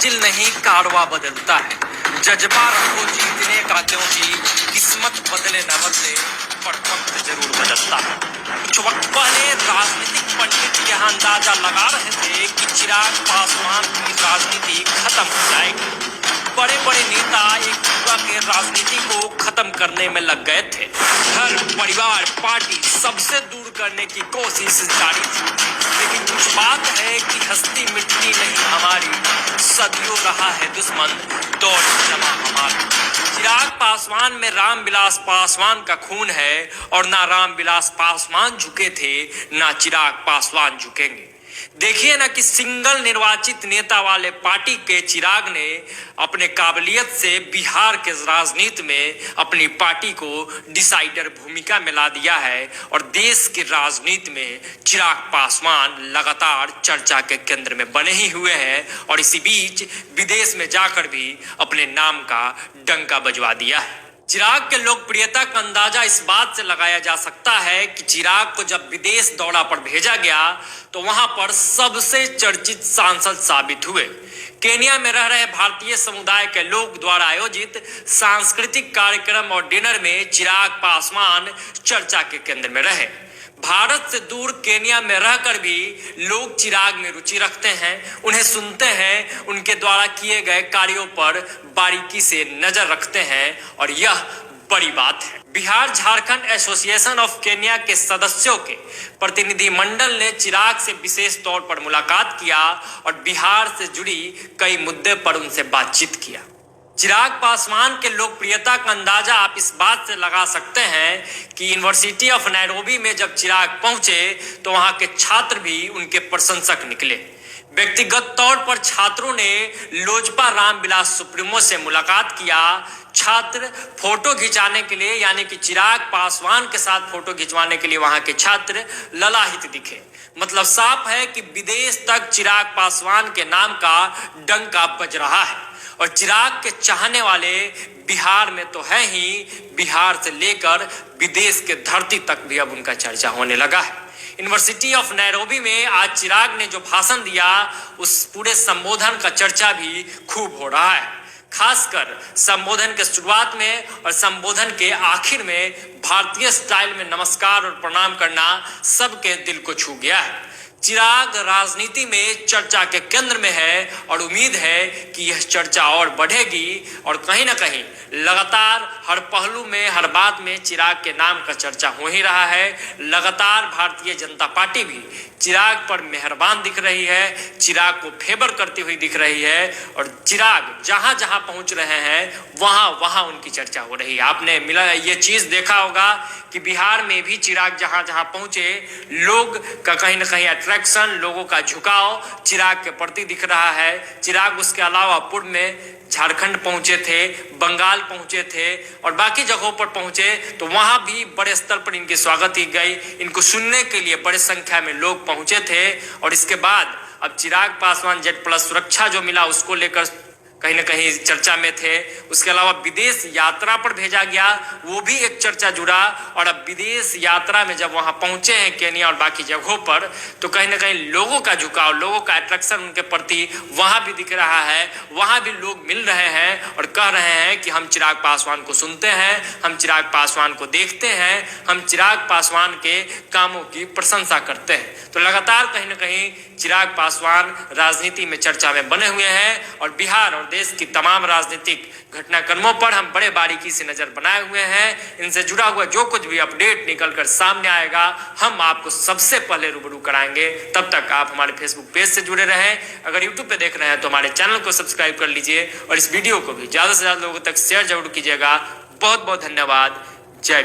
मंजिल नहीं कारवा बदलता है। जज्बा रखो जीतने का, क्योंकि किस्मत बदले न बदले पर वक्त जरूर बदलता है। कुछ वक्त पहले राजनीतिक पंडित यह अंदाजा लगा रहे थे कि चिराग पासवान की राजनीति खत्म हो जाएगी। बड़े बड़े नेता एक युवा के राजनीति को खत्म करने में लग गए थे। घर परिवार पार्टी सबसे दूर करने की कोशिश जारी थी। लेकिन कुछ बात है कि हस्ती मिटती नहीं हमारी, सदियों रहा है दुश्मन दौड़ जमा हमारा। चिराग पासवान में रामविलास पासवान का खून है और ना रामविलास पासवान झुके थे ना चिराग पासवान झुकेंगे। देखिए ना कि सिंगल निर्वाचित नेता वाले पार्टी के चिराग ने अपने काबिलियत से बिहार के राजनीति में अपनी पार्टी को डिसाइडर भूमिका में ला दिया है और देश की राजनीति में चिराग पासवान लगातार चर्चा के केंद्र में बने ही हुए हैं और इसी बीच विदेश में जाकर भी अपने नाम का डंका बजवा दिया है। चिराग के लोकप्रियता का अंदाजा इस बात से लगाया जा सकता है कि चिराग को जब विदेश दौरा पर भेजा गया तो वहां पर सबसे चर्चित सांसद साबित हुए। केन्या में रह रहे भारतीय समुदाय के लोग द्वारा आयोजित सांस्कृतिक कार्यक्रम और डिनर में चिराग पासवान चर्चा के केंद्र में रहे। भारत से दूर केन्या में रहकर भी लोग चिराग में रुचि रखते हैं, उन्हें सुनते हैं, उनके द्वारा किए गए कार्यों पर बारीकी से नजर रखते हैं और यह बड़ी बात है। Bihar Jharkhand association of Kenya के सदस्यों के प्रतिनिधि मंडल ने चिराग से विशेष तौर पर मुलाकात किया और बिहार से जुड़ी कई मुद्दे पर उनसे बातचीत किया। चिराग पासवान के लोकप्रियता का अंदाजा आप इस बात से लगा सकते हैं कि यूनिवर्सिटी ऑफ नैरोबी में जब चिराग पहुंचे तो वहां के छात्र भी उनके प्रशंसक निकले। व्यक्तिगत तौर पर छात्रों ने लोजपा रामविलास सुप्रीमो से मुलाकात किया। छात्र फोटो खिंचाने के लिए यानी कि चिराग पासवान के साथ फोटो खिंचवाने के लिए वहां के छात्र ललाहित दिखे। मतलब साफ है कि विदेश तक चिराग पासवान के नाम का डंका बज रहा है और चिराग के चाहने वाले बिहार में तो है ही, बिहार से लेकर विदेश के धरती तक भी अब उनका चर्चा होने लगा है। यूनिवर्सिटी ऑफ नैरोबी में आज चिराग ने जो भाषण दिया उस पूरे संबोधन का चर्चा भी खूब हो रहा है। खासकर संबोधन के शुरुआत में और संबोधन के आखिर में भारतीय स्टाइल में नमस्कार और प्रणाम करना सबके दिल को छू गया है। चिराग राजनीति में चर्चा के केंद्र में है और उम्मीद है कि यह चर्चा और बढ़ेगी और कहीं ना कहीं लगातार हर पहलू में हर बात में चिराग के नाम का चर्चा हो ही रहा है। लगातार भारतीय जनता पार्टी भी चिराग पर मेहरबान दिख रही है, चिराग को फेवर करती हुई दिख रही है और चिराग जहां जहां पहुंच रहे हैं वहां वहां उनकी चर्चा हो रही है। आपने ये चीज देखा होगा कि बिहार में भी चिराग जहां जहां पहुंचे लोग का कहीं ना कहीं अट्रैक्शन, लोगों का झुकाव चिराग के प्रति दिख रहा है। चिराग उसके अलावा पूर्व में झारखंड पहुंचे थे, बंगाल पहुंचे थे और बाकी जगहों पर पहुंचे तो वहां भी बड़े स्तर पर इनकी स्वागत की गई। इनको सुनने के लिए बड़े संख्या में लोग पहुंचे थे और इसके बाद अब चिराग पासवान Z+ सुरक्षा जो मिला उसको लेकर कहीं ना कहीं चर्चा में थे। उसके अलावा विदेश यात्रा पर भेजा गया, वो भी एक चर्चा जुड़ा और अब विदेश यात्रा में जब वहां पहुंचे हैं केन्या और बाकी जगहों पर तो कहीं ना कहीं लोगों का झुकाव, लोगों का अट्रैक्शन उनके प्रति वहां भी दिख रहा है। वहां भी लोग मिल रहे हैं और कह रहे हैं कि हम चिराग पासवान को सुनते हैं, हम चिराग पासवान को देखते हैं, हम चिराग पासवान के कामों की प्रशंसा करते हैं। तो लगातार कहीं ना कहीं चिराग पासवान राजनीति में चर्चा में बने हुए हैं और बिहार और देश की तमाम राजनीतिक घटनाक्रमों पर हम बड़े बारीकी से नजर बनाए हुए हैं। इनसे जुड़ा हुआ जो कुछ भी अपडेट निकलकर सामने आएगा हम आपको सबसे पहले रूबरू कराएंगे। तब तक आप हमारे फेसबुक पेज से जुड़े रहें। अगर यूट्यूब पे देख रहे हैं तो हमारे चैनल को सब्सक्राइब कर लीजिए और इस वीडियो को भी ज्यादा से ज्यादा लोगों तक शेयर जरूर कीजिएगा। बहुत बहुत धन्यवाद। जय